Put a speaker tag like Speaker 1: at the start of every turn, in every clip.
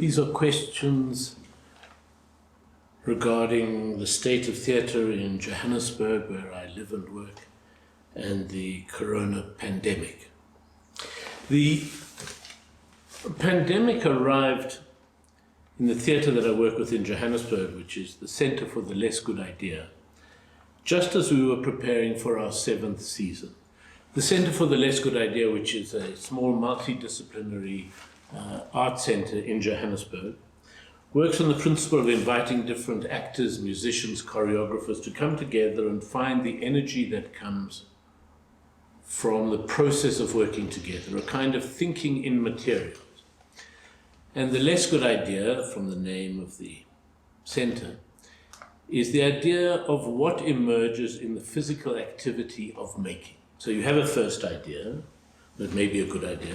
Speaker 1: These are questions regarding the state of theatre in Johannesburg, where I live and work, and the corona pandemic. The pandemic arrived in the theatre that I work with in Johannesburg, which is the Centre for the Less Good Idea, just as we were preparing for our 7th season. The Centre for the Less Good Idea, which is a small multidisciplinary art centre in Johannesburg, works on the principle of inviting different actors, musicians, choreographers to come together and find the energy that comes from the process of working together, a kind of thinking in materials. And the less good idea, from the name of the centre, is the idea of what emerges in the physical activity of making. So you have a first idea, that may be a good idea,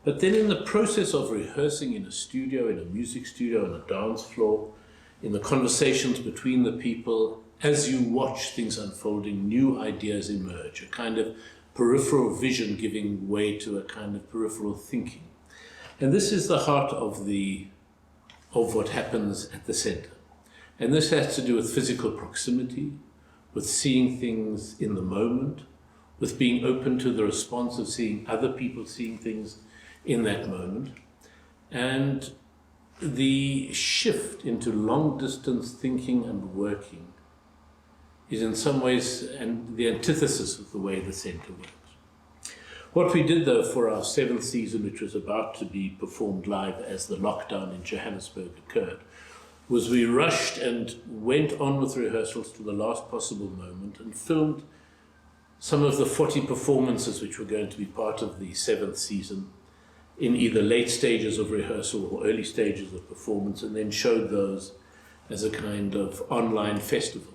Speaker 1: but then in the process of rehearsing in a studio, in a music studio, on a dance floor, in the conversations between the people, as you watch things unfolding, new ideas emerge, a kind of peripheral vision giving way to a kind of peripheral thinking. And this is the heart of what happens at the center. And this has to do with physical proximity, with seeing things in the moment, with being open to the response of seeing other people seeing things in that moment. And the shift into long-distance thinking and working is in some ways and the antithesis of the way the center works. What we did, though, for our 7th season, which was about to be performed live as the lockdown in Johannesburg occurred, was we rushed and went on with rehearsals to the last possible moment and filmed some of the 40 performances which were going to be part of the 7th season in either late stages of rehearsal or early stages of performance, and then showed those as a kind of online festival,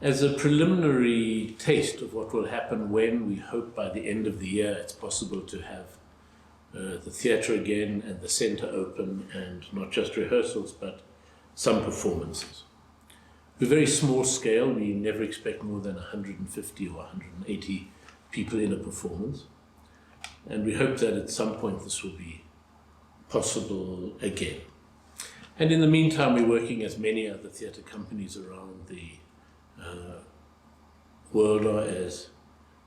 Speaker 1: as a preliminary taste of what will happen when we hope by the end of the year it's possible to have the theatre again and the centre open, and not just rehearsals but some performances. We're very small scale, we never expect more than 150 or 180 people in a performance. And we hope that at some point this will be possible again. And in the meantime, we're working as many other theatre companies around the world are, as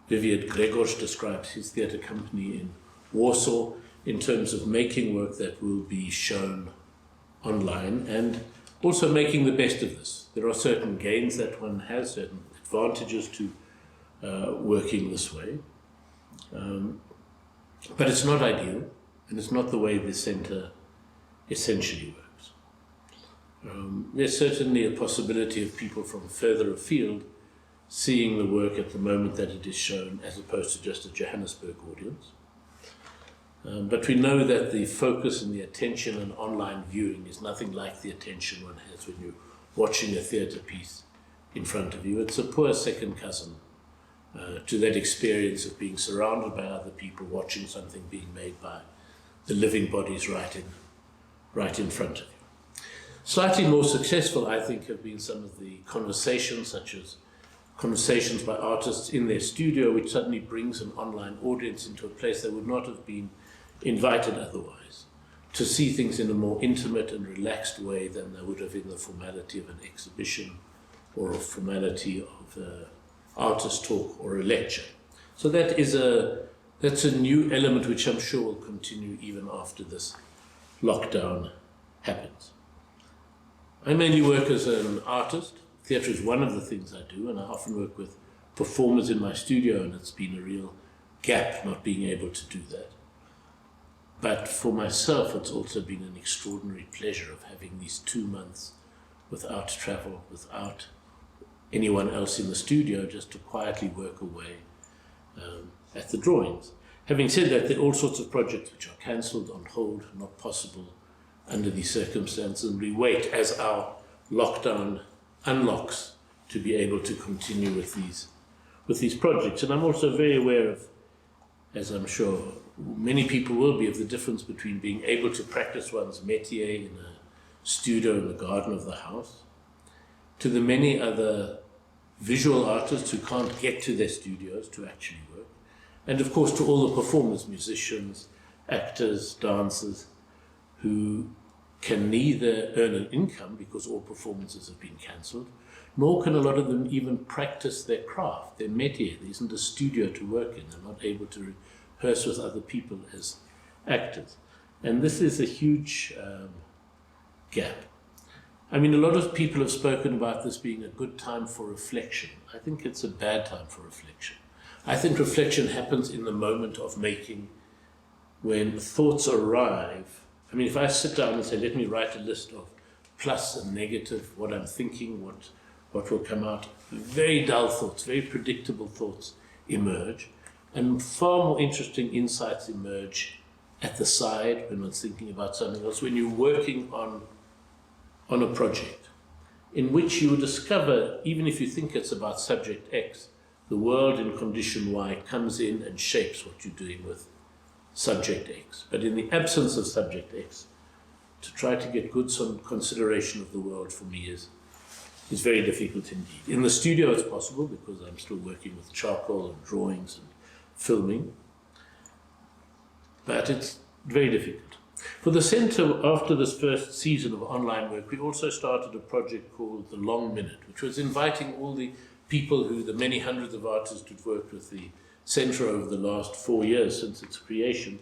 Speaker 1: Vivian Gregorz describes his theatre company in Warsaw, in terms of making work that will be shown online and also making the best of this. There are certain gains that one has, certain advantages to working this way. But it's not ideal, and it's not the way the centre essentially works. There's certainly a possibility of people from further afield seeing the work at the moment that it is shown, as opposed to just a Johannesburg audience. But we know that the focus and the attention in online viewing is nothing like the attention one has when you're watching a theatre piece in front of you. It's a poor second cousin to that experience of being surrounded by other people, watching something being made by the living bodies right in front of you. Slightly more successful, I think, have been some of the conversations, such as conversations by artists in their studio, which suddenly brings an online audience into a place that would not have been invited otherwise, to see things in a more intimate and relaxed way than they would have in the formality of an exhibition or a formality of artist talk or a lecture. So that's a new element which I'm sure will continue even after this lockdown happens. I mainly work as an artist. Theatre is one of the things I do, and I often work with performers in my studio, and it's been a real gap not being able to do that. But for myself, it's also been an extraordinary pleasure of having these 2 months without travel, without anyone else in the studio, just to quietly work away at the drawings. Having said that, there are all sorts of projects which are cancelled, on hold, not possible under these circumstances, and we wait as our lockdown unlocks to be able to continue with these projects. And I'm also very aware of, as I'm sure many people will be, of the difference between being able to practice one's métier in a studio in the garden of the house, to the many other visual artists who can't get to their studios to actually work, and of course to all the performers, musicians, actors, dancers, who can neither earn an income because all performances have been cancelled, nor can a lot of them even practice their craft, their métier. There isn't a studio to work in. They're not able to rehearse with other people as actors. And this is a huge gap. I mean, a lot of people have spoken about this being a good time for reflection. I think it's a bad time for reflection. I think reflection happens in the moment of making, when thoughts arrive. I mean, if I sit down and say, let me write a list of plus and negative, what I'm thinking, what will come out, very dull thoughts, very predictable thoughts emerge, and far more interesting insights emerge at the side when one's thinking about something else, when you're working on a project in which you discover, even if you think it's about subject X, the world in condition Y comes in and shapes what you're doing with subject X. But in the absence of subject X, to try to get good consideration of the world for me is very difficult indeed. In the studio it's possible because I'm still working with charcoal and drawings and filming, but it's very difficult. For the centre, after this first season of online work, we also started a project called The Long Minute, which was inviting all the people the many hundreds of artists who'd worked with the centre over the last 4 years since its creation,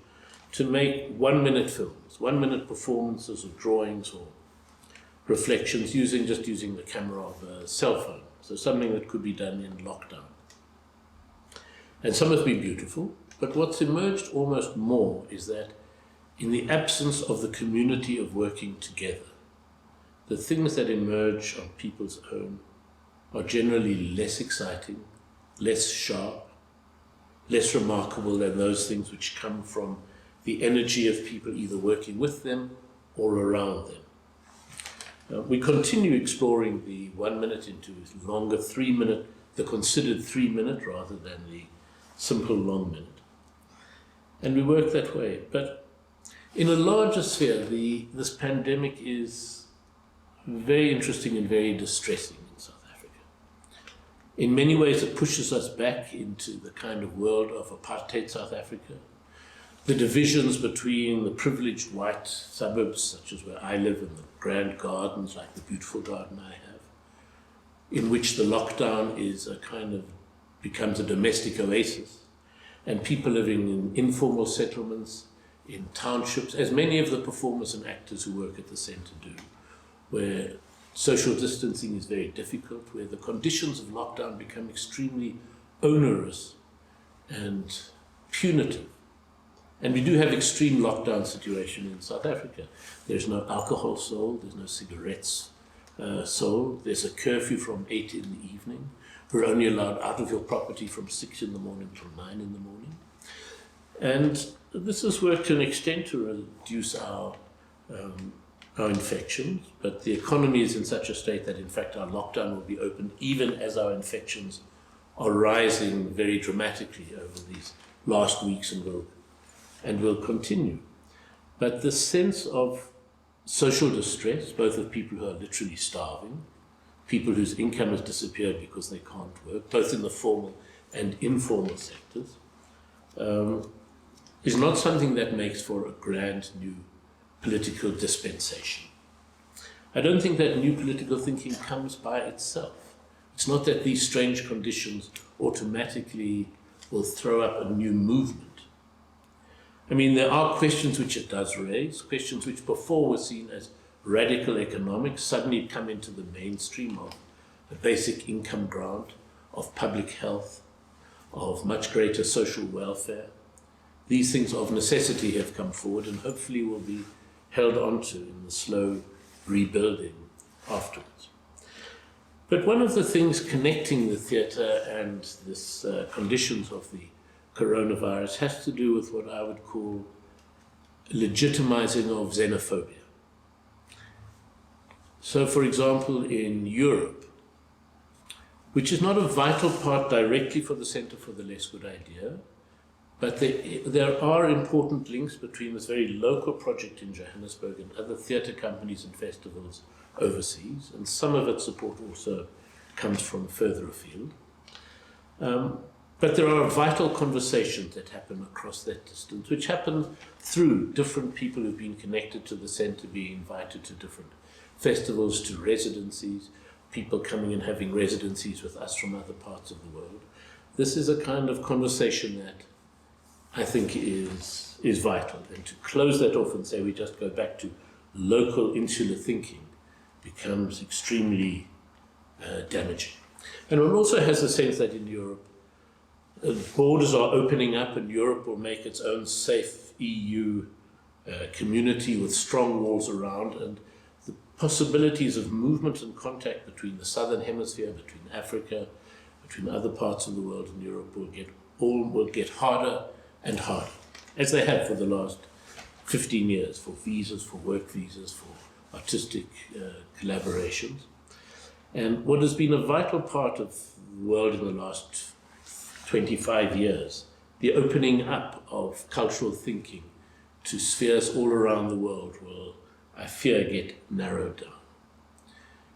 Speaker 1: to make 1-minute films, 1-minute performances of drawings or reflections using the camera of a cell phone. So something that could be done in lockdown. And some have been beautiful, but what's emerged almost more is that in the absence of the community of working together, the things that emerge on people's own are generally less exciting, less sharp, less remarkable than those things which come from the energy of people either working with them or around them. We continue exploring the 1 minute into longer 3-minute, the considered 3-minute rather than the simple long minute. And we work that way. But in a larger sphere, this pandemic is very interesting and very distressing in South Africa. In many ways, it pushes us back into the kind of world of apartheid South Africa. The divisions between the privileged white suburbs, such as where I live, and the grand gardens, like the beautiful garden I have, in which the lockdown is becomes a domestic oasis, and people living in informal settlements, in townships, as many of the performers and actors who work at the centre do, where social distancing is very difficult, where the conditions of lockdown become extremely onerous and punitive. And we do have extreme lockdown situation in South Africa. There's no alcohol sold, there's no cigarettes sold, there's a curfew from 8 in the evening. We're only allowed out of your property from 6 in the morning till 9 in the morning. And this has worked to an extent to reduce our infections, but the economy is in such a state that in fact our lockdown will be opened even as our infections are rising very dramatically over these last weeks and will continue. But the sense of social distress, both of people who are literally starving, people whose income has disappeared because they can't work, both in the formal and informal sectors, is not something that makes for a grand new political dispensation. I don't think that new political thinking comes by itself. It's not that these strange conditions automatically will throw up a new movement. I mean, there are questions which it does raise, questions which before were seen as radical economics, suddenly come into the mainstream of a basic income grant, of public health, of much greater social welfare. These things of necessity have come forward and hopefully will be held onto in the slow rebuilding afterwards. But one of the things connecting the theatre and this conditions of the coronavirus has to do with what I would call legitimizing of xenophobia. So, for example, in Europe, which is not a vital part directly for the Centre for the Less Good Idea, but there are important links between this very local project in Johannesburg and other theatre companies and festivals overseas, and some of its support also comes from further afield. But But there are vital conversations that happen across that distance, which happen through different people who've been connected to the centre being invited to different festivals, to residencies, people coming and having residencies with us from other parts of the world. This is a kind of conversation that I think is vital. And to close that off and say we just go back to local insular thinking becomes extremely damaging. And one also has the sense that in Europe, borders are opening up and Europe will make its own safe EU community with strong walls around, and the possibilities of movement and contact between the southern hemisphere, between Africa, between other parts of the world and Europe will get harder and harder, as they have for the last 15 years, for visas, for work visas, for artistic collaborations. And what has been a vital part of the world in the last 25 years, the opening up of cultural thinking to spheres all around the world will, I fear, get narrowed down.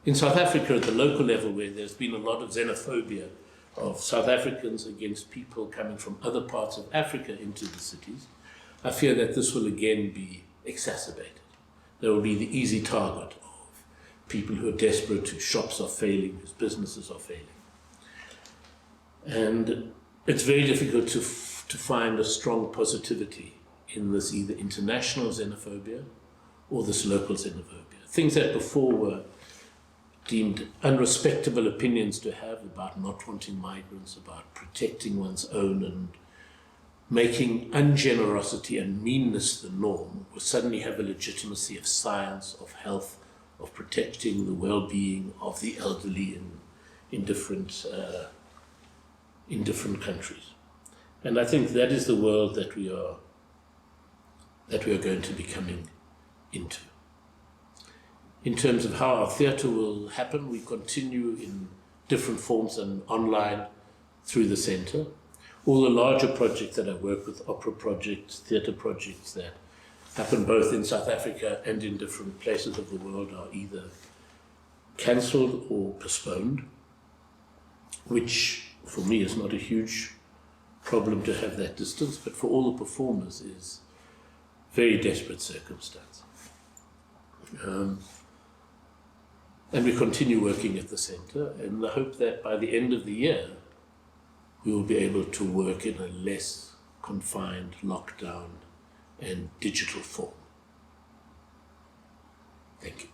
Speaker 1: In South Africa, at the local level, where there's been a lot of xenophobia of South Africans against people coming from other parts of Africa into the cities, I fear that this will again be exacerbated. There will be the easy target of people who are desperate, whose shops are failing, whose businesses are failing. And it's very difficult to find a strong positivity in this either international xenophobia or this local xenophobia. Things that before were deemed unrespectable opinions to have about not wanting migrants, about protecting one's own and making ungenerosity and meanness the norm, will suddenly have a legitimacy of science, of health, of protecting the well-being of the elderly in different countries. And I think that is the world that we are going to be coming into. In terms of how our theatre will happen, we continue in different forms and online through the centre. All the larger projects that I work with, opera projects, theatre projects that happen both in South Africa and in different places of the world, are either cancelled or postponed, which for me is not a huge problem to have that distance, but for all the performers is very desperate circumstance. And we continue working at the centre in the hope that by the end of the year we will be able to work in a less confined, lockdown and digital form. Thank you.